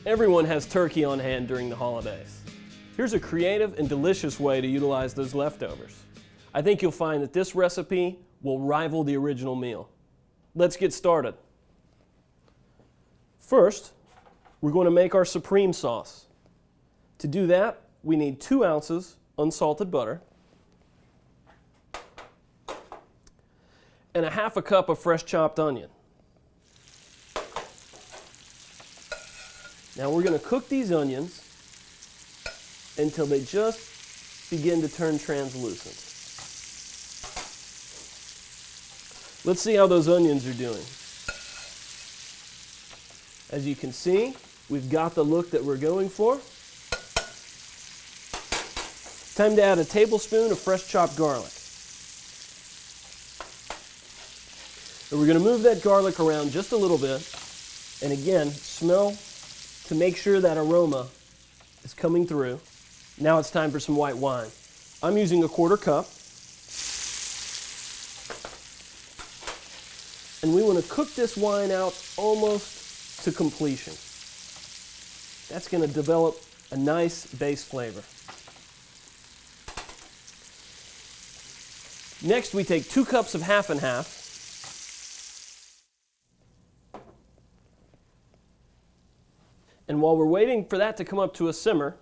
Everyone has turkey on hand during the holidays. Here's a creative and delicious way to utilize those leftovers. I think you'll find that this recipe will rival the original meal. Let's get started. First, we're going to make our supreme sauce. To do that, we need 2 ounces unsalted butter and a half a cup of fresh chopped onion. Now we're going to cook these onions until they just begin to turn translucent. Let's see how those onions are doing. As you can see, we've got the look that we're going for. Time to add a tablespoon of fresh chopped garlic. And we're going to move that garlic around just a little bit, and again, smell to make sure that aroma is coming through. Now it's time for some white wine. I'm using a 1/4 cup. And we want to cook this wine out almost to completion. That's going to develop a nice base flavor. Next, we take 2 cups of half and half. And while we're waiting for that to come up to a simmer,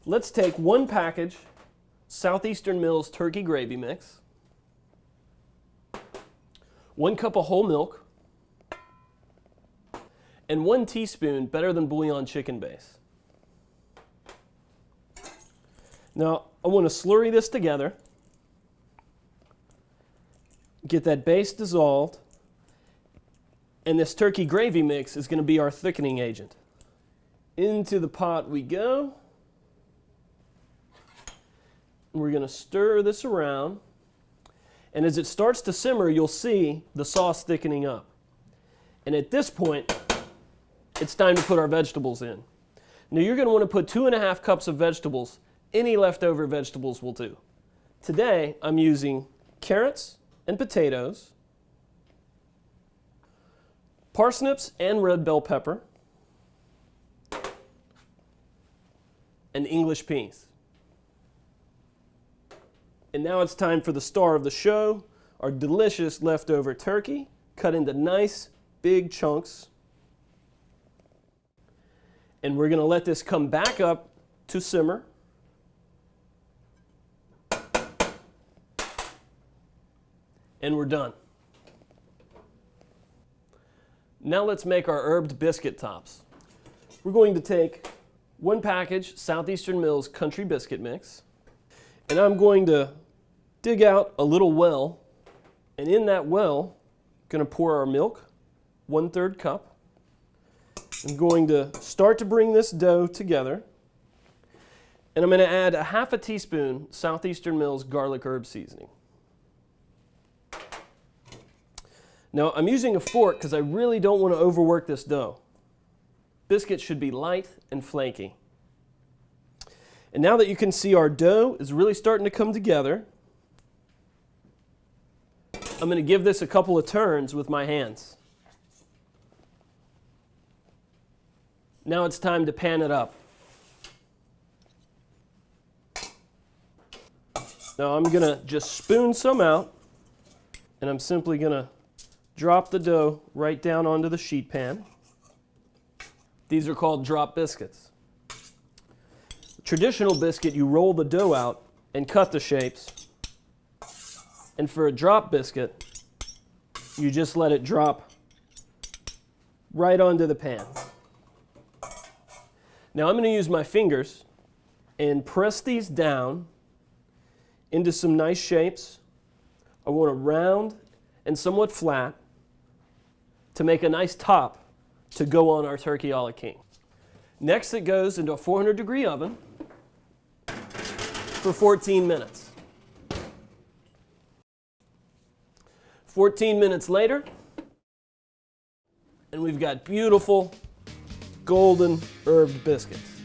let's take 1 package Southeastern Mills turkey gravy mix, 1 cup of whole milk, and 1 teaspoon Better Than Bouillon chicken base. Now, I want to slurry this together, get that base dissolved, and this turkey gravy mix is going to be our thickening agent. Into the pot we go. We're going to stir this around. And as it starts to simmer, you'll see the sauce thickening up. And at this point, it's time to put our vegetables in. Now you're going to want to put 2½ cups of vegetables. Any leftover vegetables will do. Today, I'm using carrots and potatoes, parsnips and red bell pepper, and English peas. And now it's time for the star of the show, our delicious leftover turkey, cut into nice big chunks. And we're going to let this come back up to simmer. And we're done. Now let's make our herbed biscuit tops. We're going to take 1 package Southeastern Mills country biscuit mix, and I'm going to dig out a little well, and in that well, I'm going to pour our milk, 1/3 cup. I'm going to start to bring this dough together, and I'm going to add a half a teaspoon Southeastern Mills garlic herb seasoning. Now, I'm using a fork because I really don't want to overwork this dough. Biscuits should be light and flaky. And now that you can see our dough is really starting to come together, I'm going to give this a couple of turns with my hands. Now it's time to pan it up. Now I'm going to just spoon some out, and I'm simply going to drop the dough right down onto the sheet pan. These are called drop biscuits. Traditional biscuit, you roll the dough out and cut the shapes. And for a drop biscuit, you just let it drop right onto the pan. Now I'm going to use my fingers and press these down into some nice shapes. I want a round and somewhat flat to make a nice top to go on our turkey a la king. Next, it goes into a 400-degree oven for 14 minutes. 14 minutes later, and we've got beautiful golden herbed biscuits.